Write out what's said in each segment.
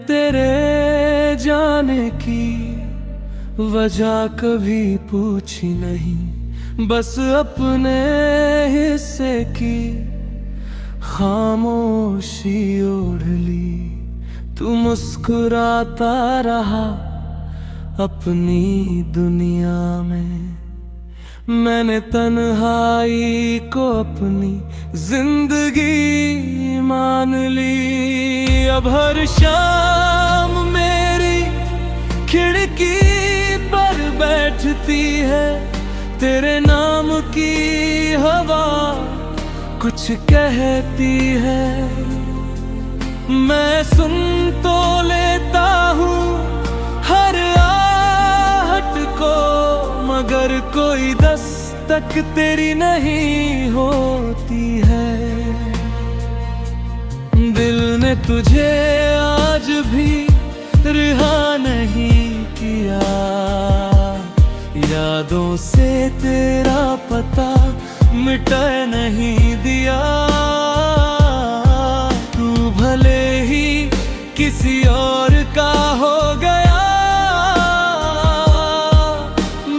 तेरे जाने की वजह कभी पूछी नहीं, बस अपने हिस्से की खामोशी ओढ़ ली। तू मुस्कुराता रहा अपनी दुनिया में, मैंने तन्हाई को अपनी जिंदगी मान ली। अब हर शाम मेरी खिड़की पर बैठती है तेरे नाम की हवा, कुछ कहती है। मैं सुन तो लेता हूँ हर आहट को, मगर कोई दस्तक तेरी नहीं होती है। दिल ने तुझे आज भी रिहा नहीं किया, यादों से तेरा पता मिटा नहीं दिया। तू भले ही किसी और का हो गया,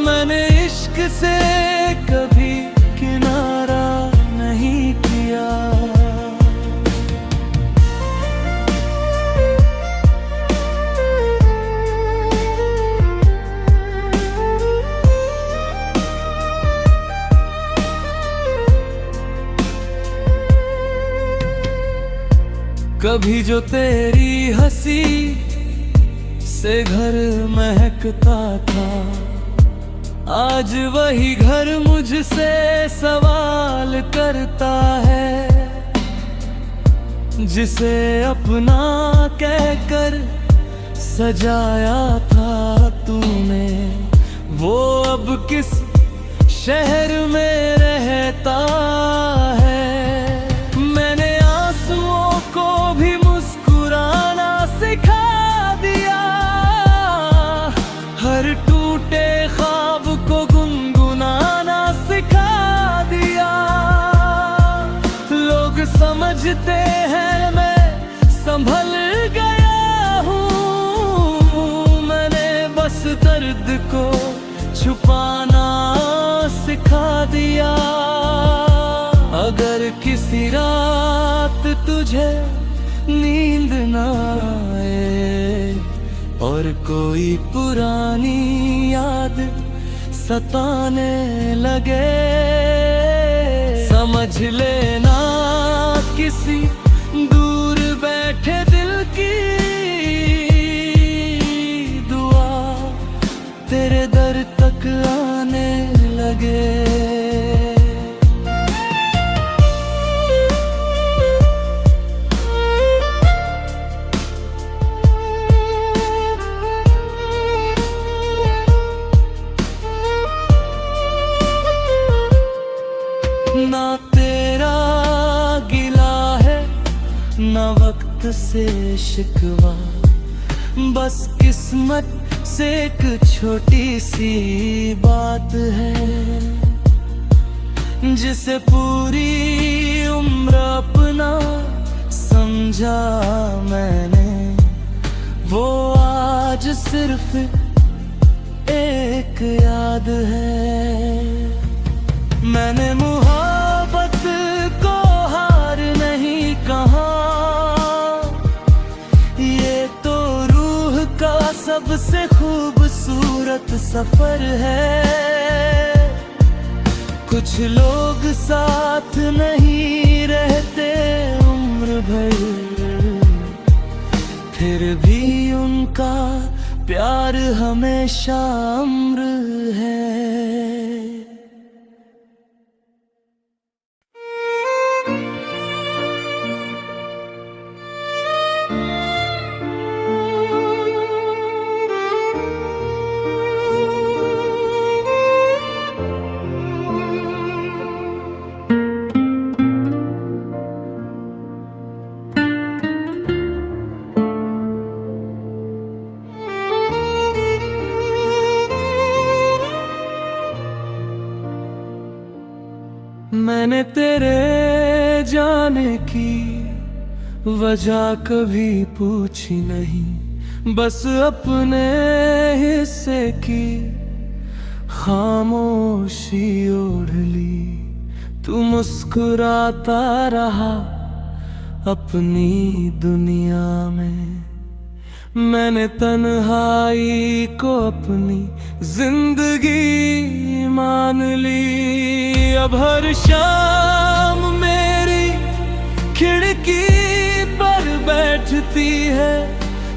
मैंने इश्क से कभी किनारा नहीं किया। कभी जो तेरी हंसी से घर महकता था, आज वही घर मुझसे सवाल करता है। जिसे अपना कहकर सजाया था तूने, वो अब किस शहर में रहता है। मैंने आंसुओं को भी मुस्कुराना सिखा दिया, हर टूटे ख्वाब को गुनगुनाना सिखा दिया। लोग समझते हैं मैं संभल गया हूँ, मैंने बस दर्द को छुपाना सिखा दिया। अगर किसी रात तुझे नींद ना आए और कोई पुरानी याद सताने लगे, समझ लेना किसी दूर बैठे दिल की दुआ तेरे दर तक आने लगे। ना तेरा गिला है ना वक्त से शिकवा, बस किस्मत से एक छोटी सी बात है। जिसे पूरी उम्र अपना समझा मैंने, वो आज सिर्फ एक याद है। मैंने मोहब्बत को हार नहीं कहा, ये तो रूह का सबसे खूबसूरत सफर है। कुछ लोग साथ नहीं रहते उम्र भर, फिर भी उनका प्यार हमेशा अम्र है। मैंने तेरे जाने की वजह कभी पूछी नहीं, बस अपने हिस्से की खामोशी ओढ़ ली। तू मुस्कुराता रहा अपनी दुनिया में, मैंने तन्हाई को अपनी जिंदगी मान ली। अब हर शाम मेरी खिड़की पर बैठती है,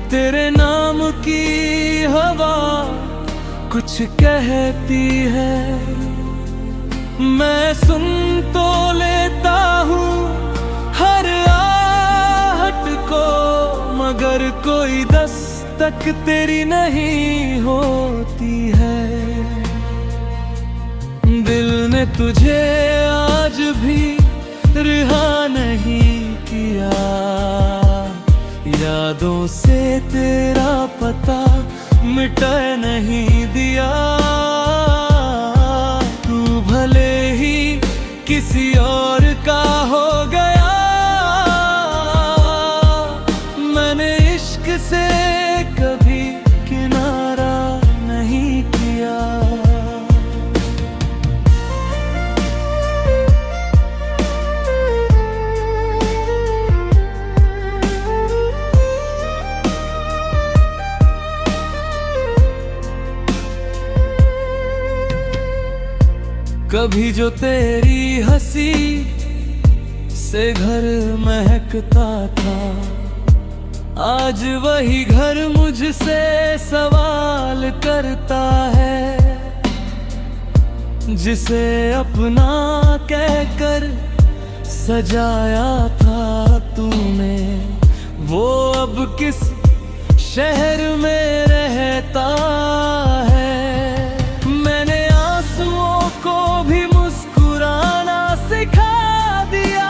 तेरे नाम की हवा कुछ कहती है। मैं सुन तो लेता हूँ हर आहट को, मगर कोई दस्तक तेरी नहीं होती है। दिल ने तुझे आज भी रिहा नहीं किया, यादों से तेरा पता मिटा नहीं दिया। तू भले ही किसी और का हो गया, मैंने इश्क से कभी किनारा नहीं किया। कभी जो तेरी हंसी से घर महकता था, आज वही घर मुझसे सवाल करता है। जिसे अपना कहकर सजाया था तूने, वो अब किस शहर में रहता है। मैंने आंसुओं को भी मुस्कुराना सिखा दिया,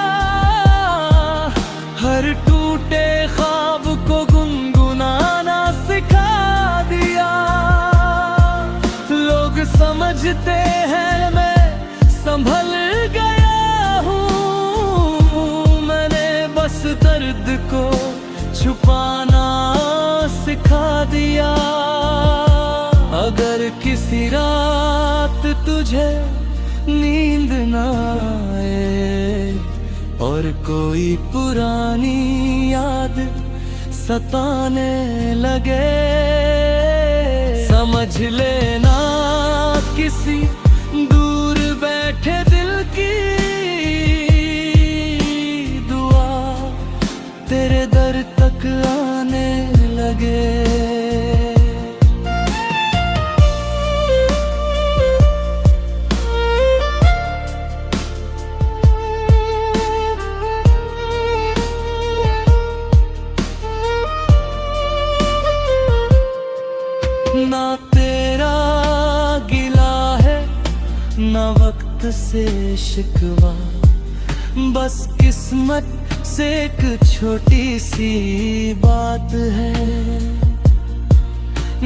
हर टूटे ख्वाब को गुनगुनाना सिखा दिया। लोग समझते हैं मैं संभल गया हूँ, मैंने बस दर्द को छुपाना सिखा दिया। अगर किसी रात तुझे नींद ना आए और कोई पुरानी याद सताने लगे, समझ लेना किसी दूर बैठे दिल की दुआ तेरे दर तक आने लगे। ना तेरा गिला है ना वक्त से शिकवा, बस किस्मत से एक छोटी सी बात है।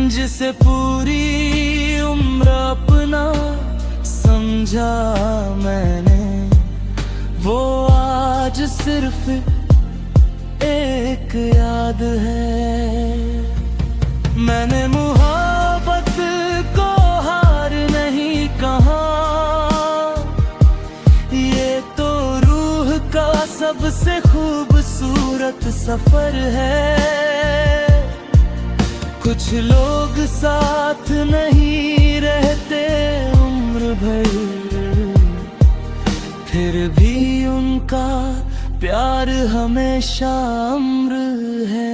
जिसे पूरी उम्र अपना समझा मैंने, वो आज सिर्फ एक याद है। मैंने मोहब्बत को हार नहीं कहा, ये तो रूह का सबसे खूबसूरत सफर है। कुछ लोग साथ नहीं रहते उम्र भर, फिर भी उनका प्यार हमेशा अम्र है।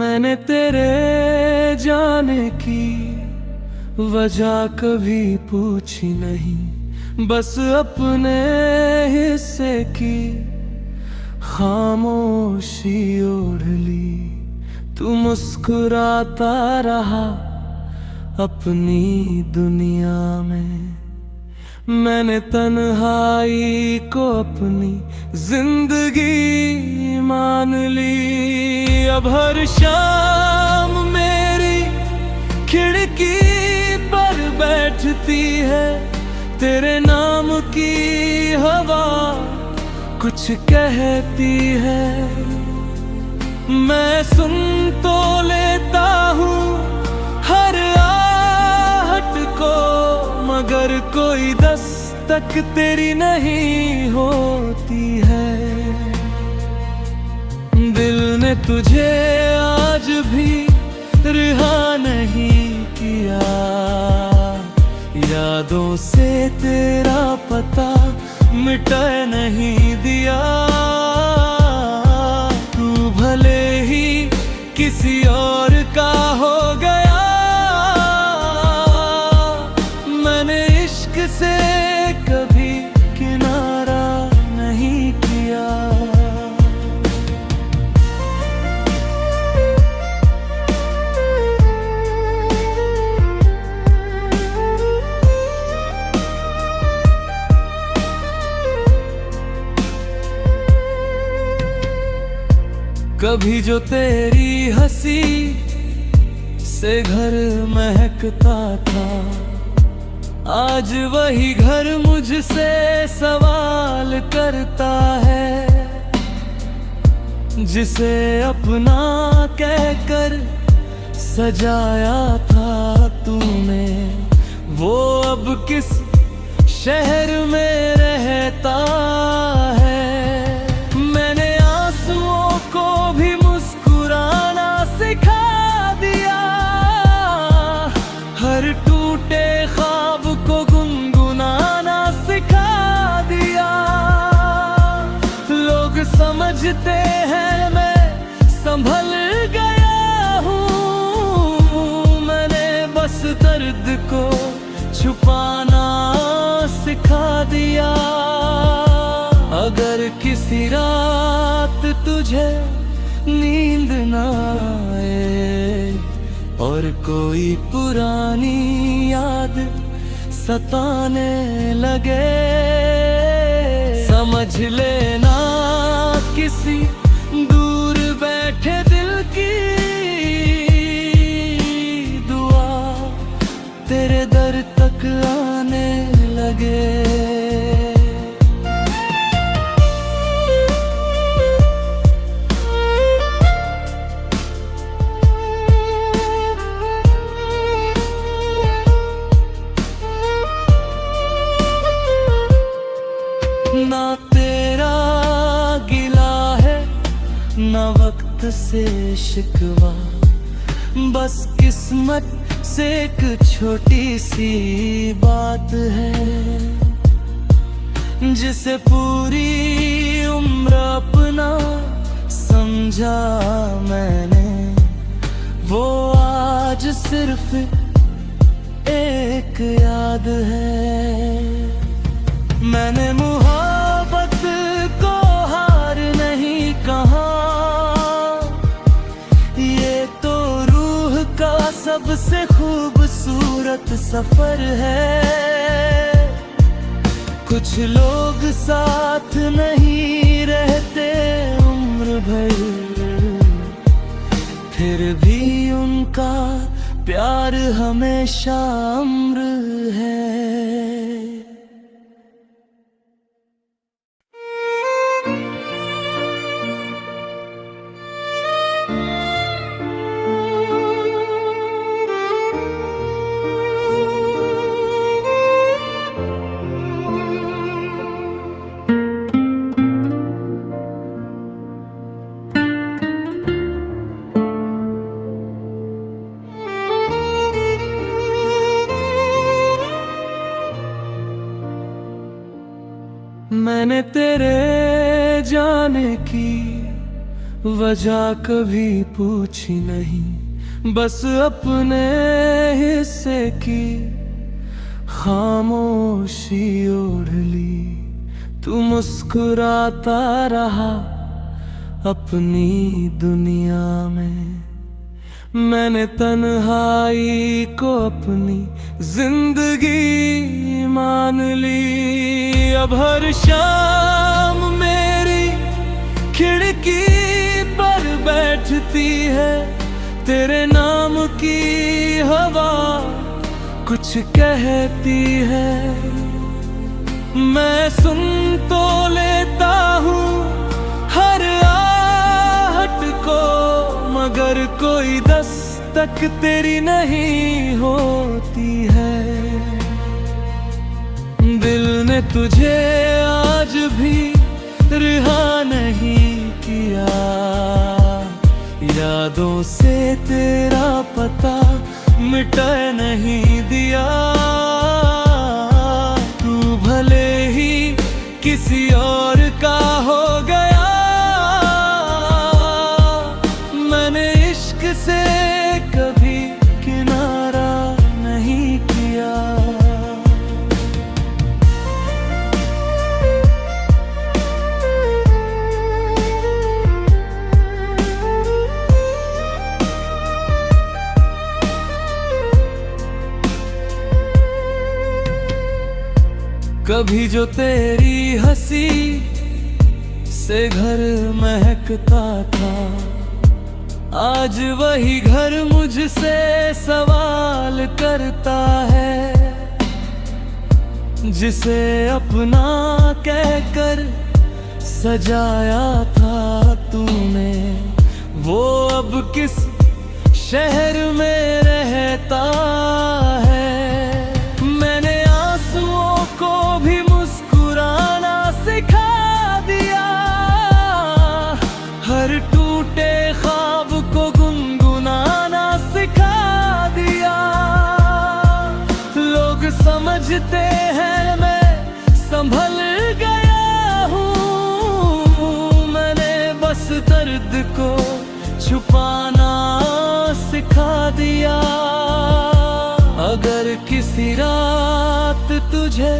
मैंने तेरे जाने की वजह कभी पूछी नहीं, बस अपने हिस्से की खामोशी ओढ़ ली। तू मुस्कुराता रहा अपनी दुनिया में, मैंने तन्हाई को अपनी जिंदगी मान ली। अब हर शाम मेरी खिड़की पर बैठती है, तेरे नाम की हवा कुछ कहती है। मैं सुन तो लेता हूँ हर आहट को, मगर कोई दस्तक तेरी नहीं होती है। दिल ने तुझे आज भी रिहा नहीं किया, यादों से तेरा पता मिटा नहीं दिया। तू भले ही किसी और का हो गया, मैंने इश्क से कभी किनारा नहीं किया। कभी जो तेरी हंसी से घर महकता था, आज वही घर मुझसे सवाल करता है। जिसे अपना कहकर सजाया था तूने, वो अब किस शहर में रहता है। मैंने आंसुओं को भी मुस्कुराना सिखा दिया, हर टूटे ख्वाब को गुनगुनाना सिखा दिया। लोग समझते हैं मैं संभल गया हूँ, मैंने बस दर्द को छुपाना सिखा दिया। अगर किसी रात तुझे नींद ना आए और कोई पुरानी याद सताने लगे, समझ लेना किसी दूर बैठे दिल की दुआ तेरे दर तक आने लगे। ना तेरा गिला है ना वक्त से शिकवा, बस किस्मत से एक छोटी सी बात है। जिसे पूरी उम्र अपना समझा मैंने, वो आज सिर्फ एक याद है। मैंने मोहब्बत को हार नहीं कहा, ये तो रूह का सबसे खूबसूरत सफर है। कुछ लोग साथ नहीं रहते उम्र भर, फिर भी उनका प्यार हमेशा अम्र है। मैंने तेरे जाने की वजह कभी पूछी नहीं, बस अपने हिस्से की खामोशी ओढ़ ली, तू मुस्कुराता रहा अपनी दुनिया में। मैंने तन्हाई को अपनी जिंदगी मान ली। अब हर शाम मेरी खिड़की पर बैठती है, तेरे नाम की हवा कुछ कहती है। मैं सुन तो लेता हूँ हर आहट को, मगर कोई दस्तक तेरी नहीं होती है। दिल ने तुझे आज भी रिहा नहीं किया, यादों से तेरा पता मिटा नहीं दिया। तू भले ही किसी और का हो गया, मैंने इश्क से कभी किनारा नहीं किया। कभी जो तेरी हंसी से घर महकता था, आज वही घर मुझसे सवाल करता है। जिसे अपना कहकर सजाया था तूने, वो अब किस शहर में रहता है। मैंने आंसुओं को भी मुस्कुराना सिखा दिया, हर टूटे ख्वाब को गुनगुनाना सिखा दिया। लोग समझते हैं मैं संभल गया हूँ, मैंने बस दर्द को छुपाना सिखा दिया। अगर किसी रात तुझे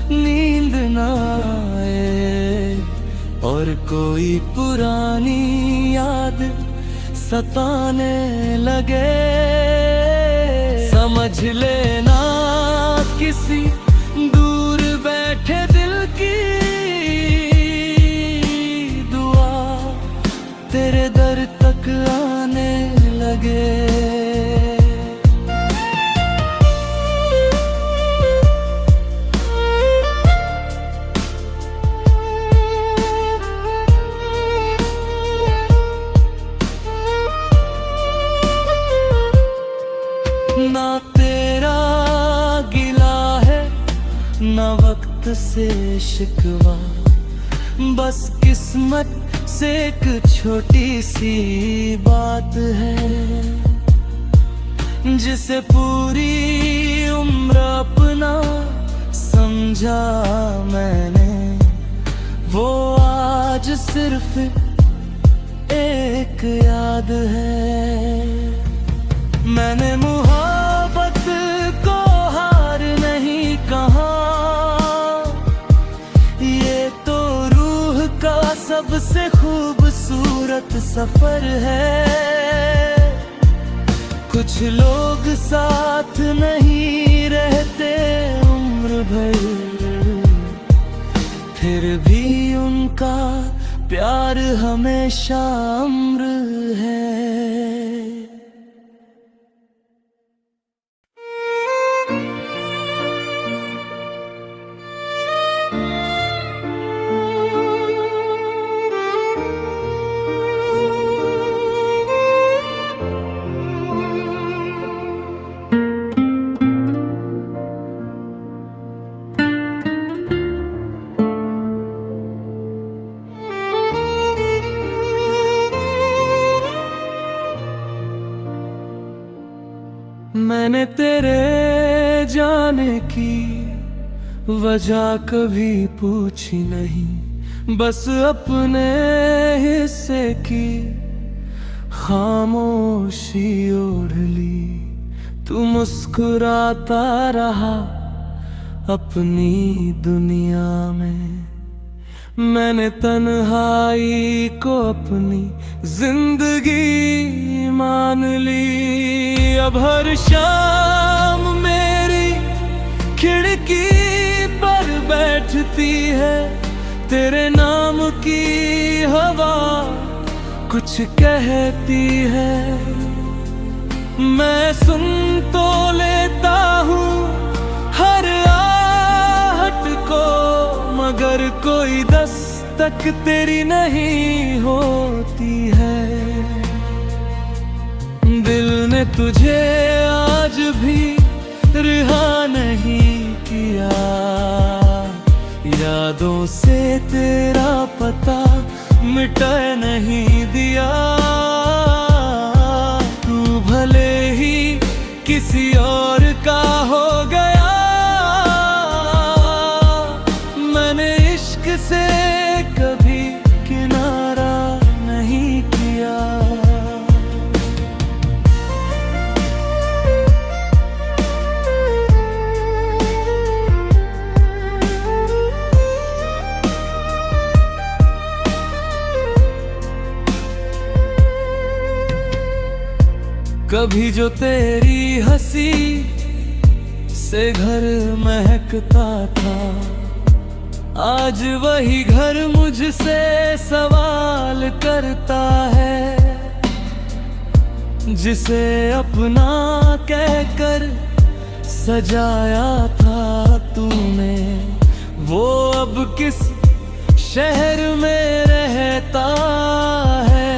नींद ना आए और कोई पुरानी याद सताने लगे, समझ लेना किसी दूर बैठे दिल की दुआ तेरे दर तक आने लगे। ना तेरा गिला है ना वक्त से शिकवा, बस किस्मत से एक छोटी सी बात है। जिसे पूरी उम्र अपना समझा मैंने, वो आज सिर्फ एक याद है। मैंने मोहब्बत को हार नहीं कहा, ये तो रूह का सबसे खूबसूरत सफर है। कुछ लोग साथ नहीं रहते उम्र भर, फिर भी उनका प्यार हमेशा अमर है। मैंने तेरे जाने की वजह कभी पूछी नहीं, बस अपने हिस्से की खामोशी ओढ़ ली। तू मुस्कुराता रहा अपनी दुनिया में। मैंने तन्हाई को अपनी जिंदगी मान ली। अब हर शाम मेरी खिड़की पर बैठती है तेरे नाम की हवा कुछ कहती है। मैं सुन तो लेता हूँ हर आहट को, मगर कोई दस्तक तेरी नहीं होती है। दिल ने तुझे आज भी रिहा नहीं किया, यादों से तेरा पता मिटा नहीं दिया। तू भले ही किसी और का हो गया, मैंने इश्क से कभी किनारा नहीं किया। कभी जो तेरी हंसी से घर महकता था, आज वही घर मुझसे सवाल करता है। जिसे अपना कहकर सजाया था तूने, वो अब किस शहर में रहता है।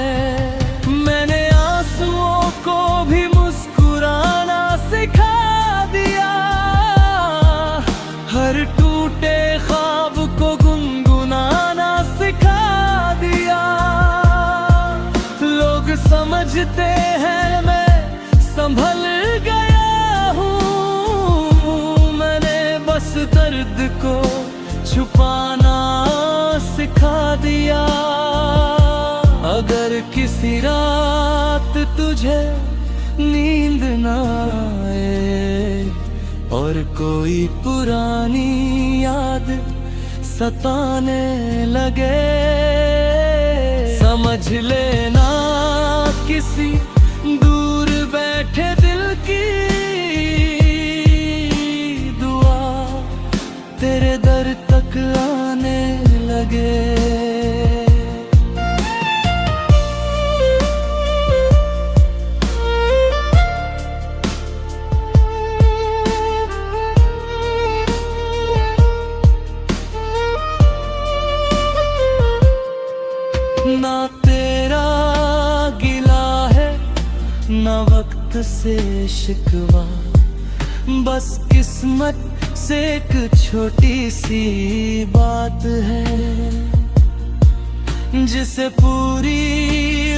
मैंने आंसुओं को भी मुस्कुराना सिखा दिया, हर टूटे ख्वाब को गुनगुनाना सिखा दिया। लोग समझते हैं मैं संभल गया हूँ, मैंने बस दर्द को छुपाना सिखा दिया। अगर किसी रात तुझे नींद ना आए और कोई पुरानी याद सताने लगे, समझ लेना किसी दूर बैठे दिल की दुआ तेरे दर तक आने लगे। ना तेरा गिला है ना वक्त से शिकवा, बस किस्मत से एक छोटी सी बात है। जिसे पूरी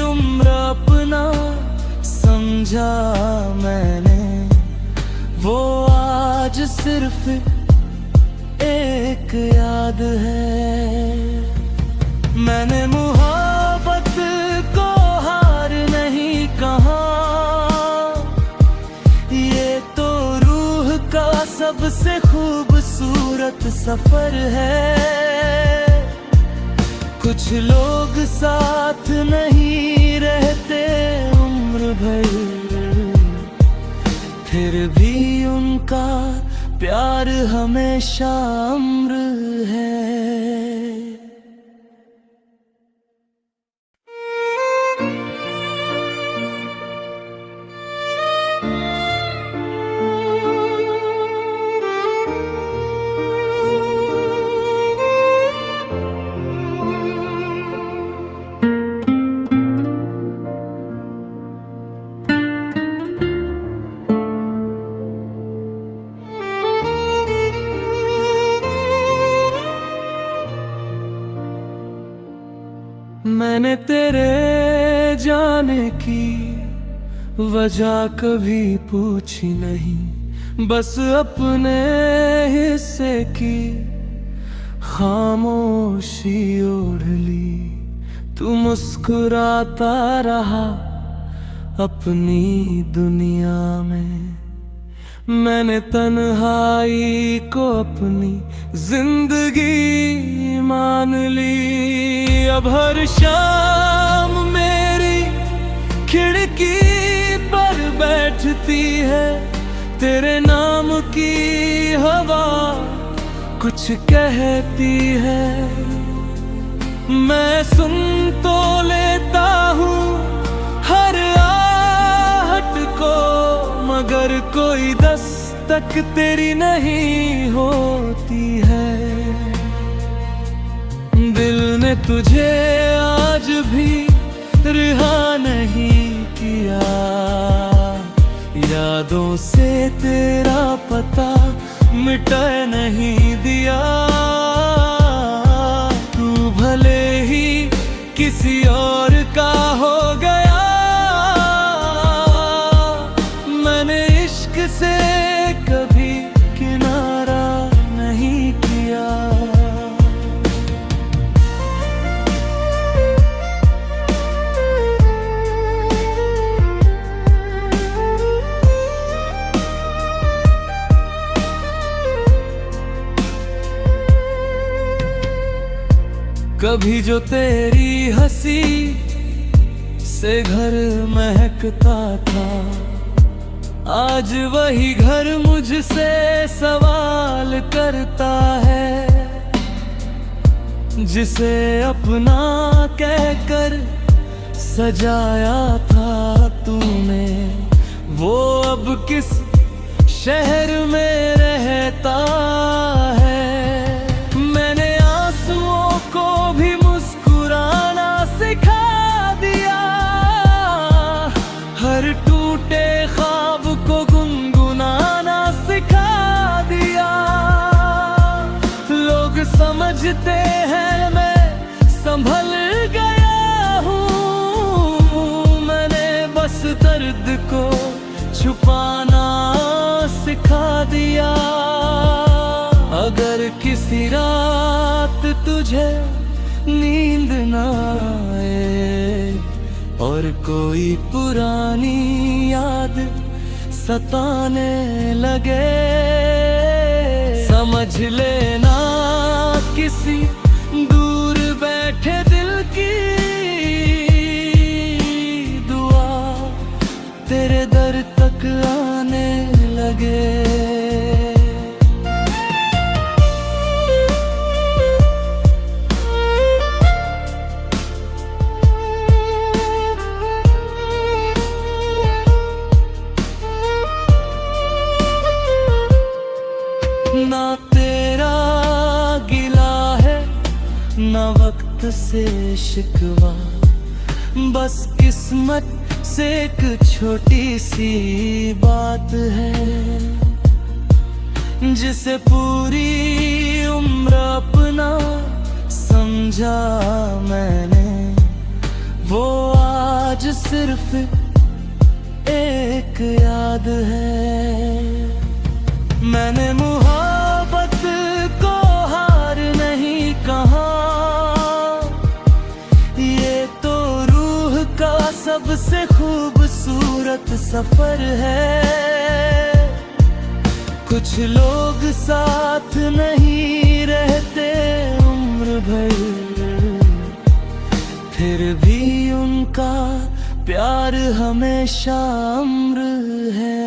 उम्र अपना समझा मैंने, वो आज सिर्फ एक याद है। मैंने मोहब्बत को हार नहीं कहा, ये तो रूह का सबसे खूबसूरत सफर है। कुछ लोग साथ नहीं रहते उम्र भर, फिर भी उनका प्यार हमेशा अमर है। मैंने तेरे जाने की वजह कभी पूछी नहीं, बस अपने हिस्से की खामोशी ओढ़ ली। तू मुस्कुराता रहा अपनी दुनिया में, मैंने तन्हाई को अपनी जिंदगी मान ली। अब हर शाम मेरी खिड़की पर बैठती है, तेरे नाम की हवा कुछ कहती है। मैं सुन तो लेता हूँ हर आहट को, मगर कोई दस्तक तेरी नहीं होती है। दिल ने तुझे आज भी रिहा नहीं किया, यादों से तेरा पता मिटा नहीं दिया। तू भले ही किसी और का हो गया, मैंने इश्क से कभी किनारा नहीं किया। कभी जो तेरी हंसी से घर महकता था, आज वही घर मुझसे सवाल करता है। जिसे अपना कहकर सजाया था तूने, वो अब किस शहर में रहता है। मैंने आंसुओं को भी मुस्कुराना सिखा दिया, हर टूटे ख्वाब को गुनगुनाना सिखा दिया। लोग समझते हैं मैं संभल गया हूँ, मैंने बस दर्द को छुपाना सिखा दिया। अगर किसी रात तुझे नींद ना आए और कोई पुरानी याद सताने लगे, समझ लेना किसी दूर बैठे दिल की दुआ तेरे दर तक आने लगे। ना तेरा गिला है ना वक्त से शिकवा, बस किस्मत से एक छोटी सी बात है। जिसे पूरी उम्र अपना समझा मैंने, वो आज सिर्फ एक याद है। मैंने मोहब्बत को हार नहीं कहा, ये तो रूह का सबसे खूबसूरत सफर है। कुछ लोग साथ नहीं रहते उम्र भर, फिर भी उनका प्यार हमेशा अमर है।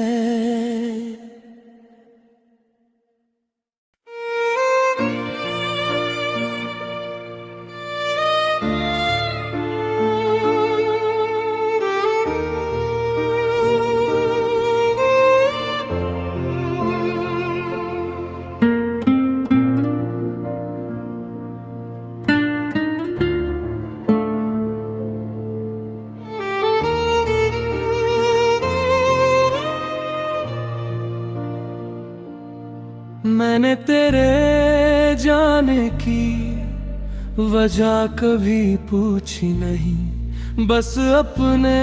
मैंने तेरे जाने की वजह कभी पूछी नहीं, बस अपने